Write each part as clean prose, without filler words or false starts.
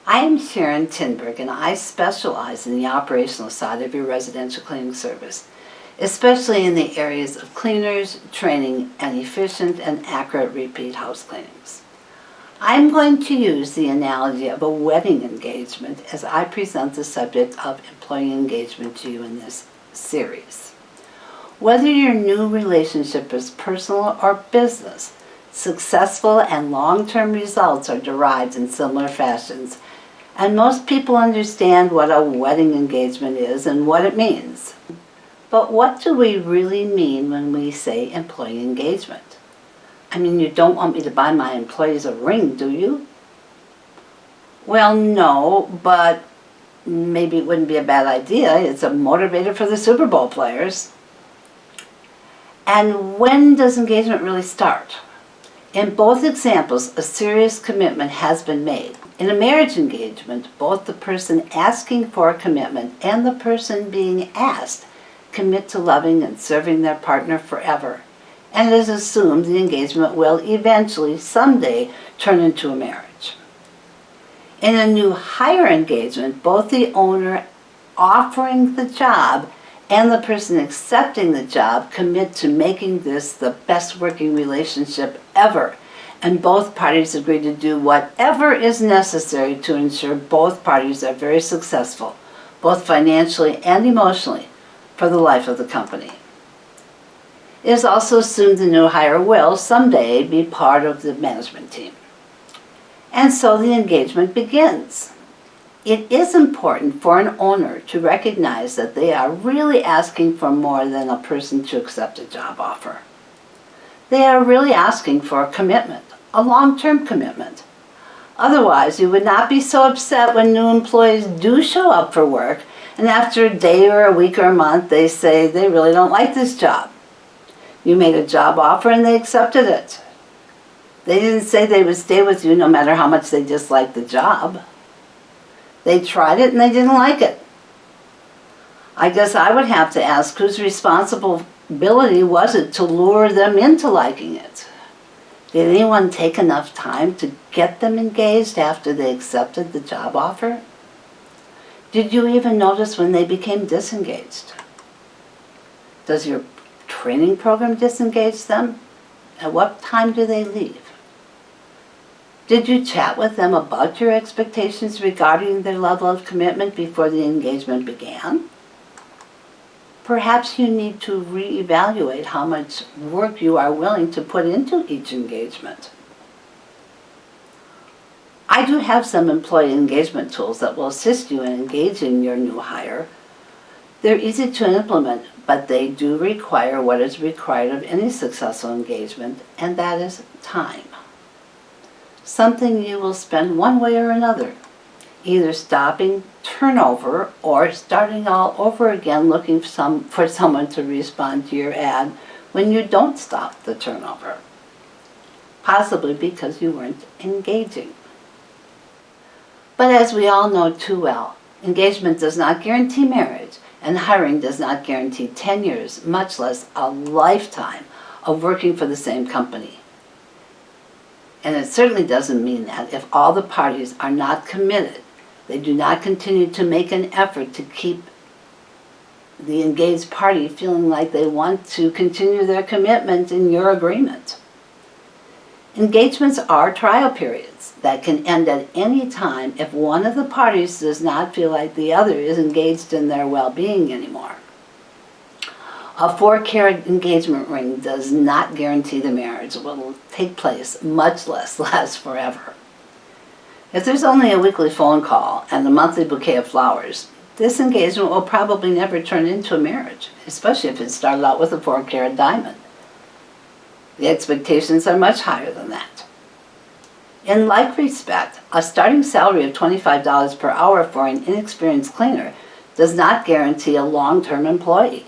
I am Sharon Tinberg, and I specialize in the operational side of your residential cleaning service, especially in the areas of cleaners, training, and efficient and accurate repeat house cleanings. I'm going to use the analogy of a wedding engagement as I present the subject of employee engagement to you in this series. Whether your new relationship is personal or business, successful and long-term results are derived in similar fashions, and most people understand what a wedding engagement is and what it means. But what do we really mean when we say employee engagement? I mean, you don't want me to buy my employees a ring, do you? Well, no, but maybe it wouldn't be a bad idea. It's a motivator for the Super Bowl players. And when does engagement really start? In both examples, a serious commitment has been made. In a marriage engagement, both the person asking for a commitment and the person being asked commit to loving and serving their partner forever, and it is assumed the engagement will eventually, someday, turn into a marriage. In a new hire engagement, both the owner offering the job and the person accepting the job commit to making this the best working relationship ever, and both parties agree to do whatever is necessary to ensure both parties are very successful, both financially and emotionally, for the life of the company. It is also assumed the new hire will someday be part of the management team. And so the engagement begins. It is important for an owner to recognize that they are really asking for more than a person to accept a job offer. They are really asking for a commitment, a long-term commitment. Otherwise, you would not be so upset when new employees do show up for work, and after a day or a week or a month, they say they really don't like this job. You made a job offer and they accepted it. They didn't say they would stay with you no matter how much they disliked the job. They tried it and they didn't like it. I guess I would have to ask, whose responsibility was it to lure them into liking it? Did anyone take enough time to get them engaged after they accepted the job offer? Did you even notice when they became disengaged? Does your training program disengage them? At what time do they leave? Did you chat with them about your expectations regarding their level of commitment before the engagement began? Perhaps you need to reevaluate how much work you are willing to put into each engagement. I do have some employee engagement tools that will assist you in engaging your new hire. They're easy to implement, but they do require what is required of any successful engagement, and that is time. Something you will spend one way or another, either stopping turnover or starting all over again looking for someone to respond to your ad when you don't stop the turnover, possibly because you weren't engaging. But as we all know too well, engagement does not guarantee marriage, and hiring does not guarantee 10 years, much less a lifetime of working for the same company. And it certainly doesn't mean that if all the parties are not committed, they do not continue to make an effort to keep the engaged party feeling like they want to continue their commitment in your agreement. Engagements are trial periods that can end at any time if one of the parties does not feel like the other is engaged in their well-being anymore. A 4-carat engagement ring does not guarantee the marriage will take place, much less last forever. If there's only a weekly phone call and a monthly bouquet of flowers, this engagement will probably never turn into a marriage, especially if it started out with a 4-carat diamond. The expectations are much higher than that. In like respect, a starting salary of $25 per hour for an inexperienced cleaner does not guarantee a long-term employee.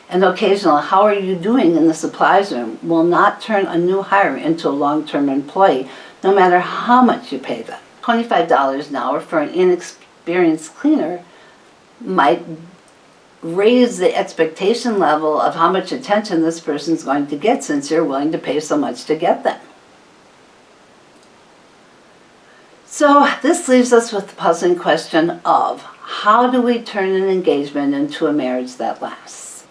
An occasional "how are you doing" in the supplies room will not turn a new hire into a long-term employee, no matter how much you pay them. $25 an hour for an inexperienced cleaner might raise the expectation level of how much attention this person's going to get since you're willing to pay so much to get them. So this leaves us with the puzzling question of how do we turn an engagement into a marriage that lasts?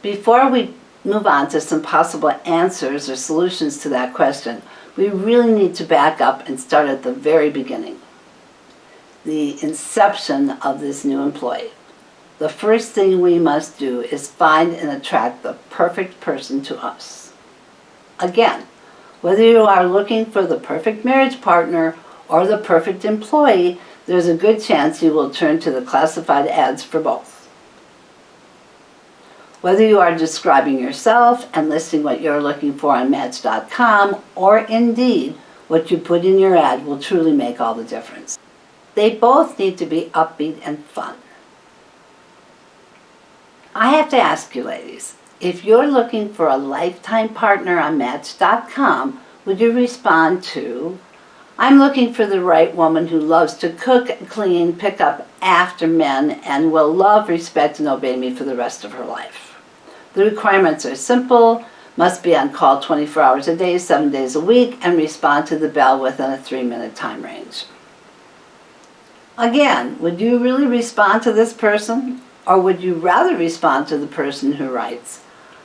Before we move on to some possible answers or solutions to that question, we really need to back up and start at the very beginning, the inception of this new employee. The first thing we must do is find and attract the perfect person to us. Again, whether you are looking for the perfect marriage partner or the perfect employee, there's a good chance you will turn to the classified ads for both. Whether you are describing yourself and listing what you're looking for on Match.com, or Indeed, what you put in your ad will truly make all the difference. They both need to be upbeat and fun. I have to ask you, ladies, if you're looking for a lifetime partner on Match.com, would you respond to, I'm looking for the right woman who loves to cook, clean, pick up after men, and will love, respect, and obey me for the rest of her life? The requirements are simple, must be on call 24 hours a day, 7 days a week, and respond to the bell within a 3-minute time range. Again, would you really respond to this person? Or would you rather respond to the person who writes,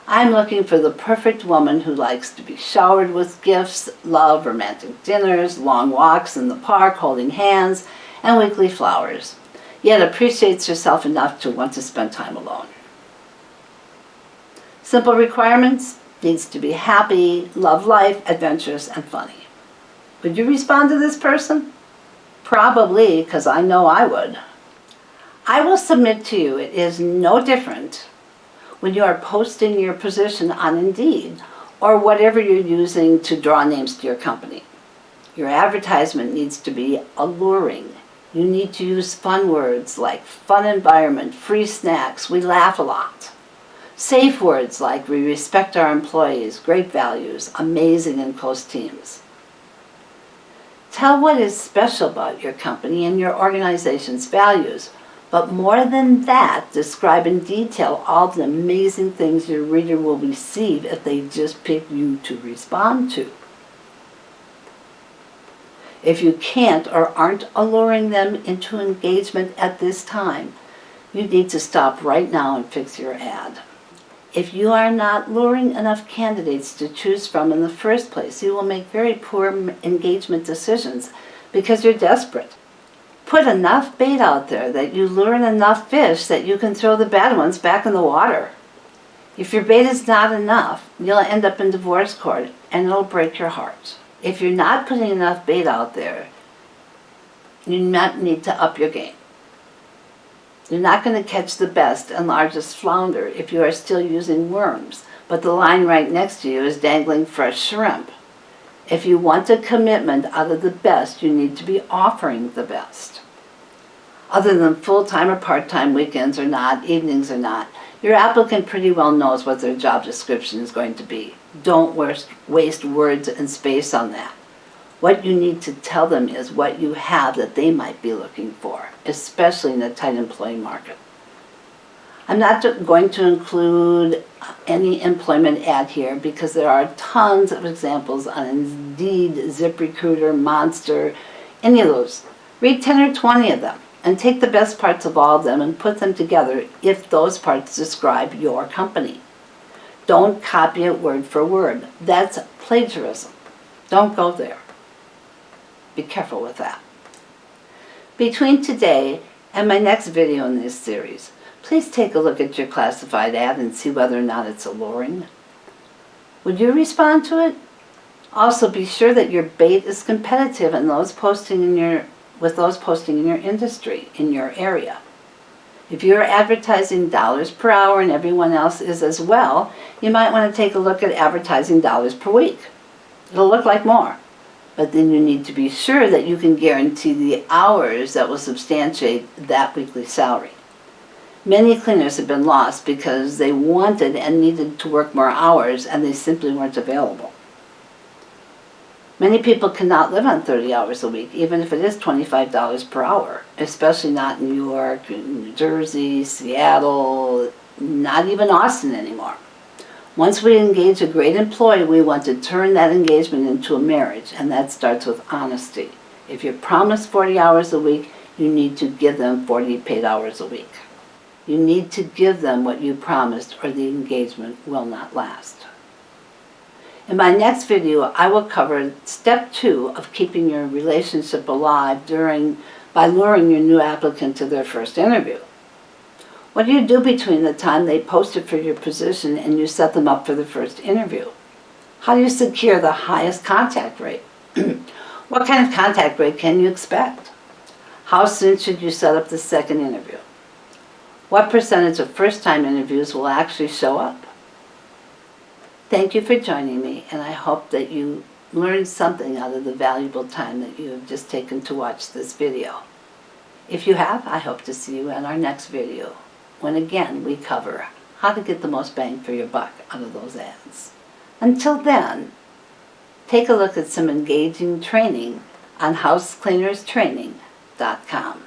I'm looking for the perfect woman who likes to be showered with gifts, love romantic dinners, long walks in the park, holding hands, and weekly flowers, yet appreciates herself enough to want to spend time alone. Simple requirements: needs to be happy, love life, adventurous, and funny. Would you respond to this person? Probably, because I know I would. I will submit to you it is no different when you are posting your position on Indeed or whatever you're using to draw names to your company. Your advertisement needs to be alluring. You need to use fun words like fun environment, free snacks, we laugh a lot. Safe words like we respect our employees, great values, amazing and close teams. Tell what is special about your company and your organization's values. But more than that, describe in detail all the amazing things your reader will receive if they just pick you to respond to. If you can't or aren't alluring them into engagement at this time, you need to stop right now and fix your ad. If you are not luring enough candidates to choose from in the first place, you will make very poor engagement decisions because you're desperate. Put enough bait out there that you lure in enough fish that you can throw the bad ones back in the water. If your bait is not enough, you'll end up in divorce court and it'll break your heart. If you're not putting enough bait out there, you might need to up your game. You're not going to catch the best and largest flounder if you are still using worms, but the line right next to you is dangling fresh shrimp. If you want a commitment out of the best, you need to be offering the best. Other than full-time or part-time, weekends or not, evenings or not, your applicant pretty well knows what their job description is going to be. Don't waste words and space on that. What you need to tell them is what you have that they might be looking for, especially in a tight employee market. I'm not going to include any employment ad here because there are tons of examples on Indeed, ZipRecruiter, Monster, any of those. Read 10 or 20 of them and take the best parts of all of them and put them together if those parts describe your company. Don't copy it word for word. That's plagiarism. Don't go there. Be careful with that. Between today and my next video in this series, please take a look at your classified ad and see whether or not it's alluring. Would you respond to it? Also, be sure that your bait is competitive and with those posting in your industry, in your area. If you're advertising dollars per hour and everyone else is as well, you might want to take a look at advertising dollars per week. It'll look like more. But then you need to be sure that you can guarantee the hours that will substantiate that weekly salary. Many cleaners have been lost because they wanted and needed to work more hours and they simply weren't available. Many people cannot live on 30 hours a week, even if it is $25 per hour, especially not in New York, New Jersey, Seattle, not even Austin anymore. Once we engage a great employee, we want to turn that engagement into a marriage, and that starts with honesty. If you're promised 40 hours a week, you need to give them 40 paid hours a week. You need to give them what you promised, or the engagement will not last. In my next video, I will cover step 2 of keeping your relationship alive by luring your new applicant to their first interview. What do you do between the time they posted for your position and you set them up for the first interview? How do you secure the highest contact rate? What kind of contact rate can you expect? How soon should you set up the second interview? What percentage of first-time interviews will actually show up? Thank you for joining me, and I hope that you learned something out of the valuable time that you have just taken to watch this video. If you have, I hope to see you in our next video, when again we cover how to get the most bang for your buck out of those ads. Until then, take a look at some engaging training on housecleanerstraining.com.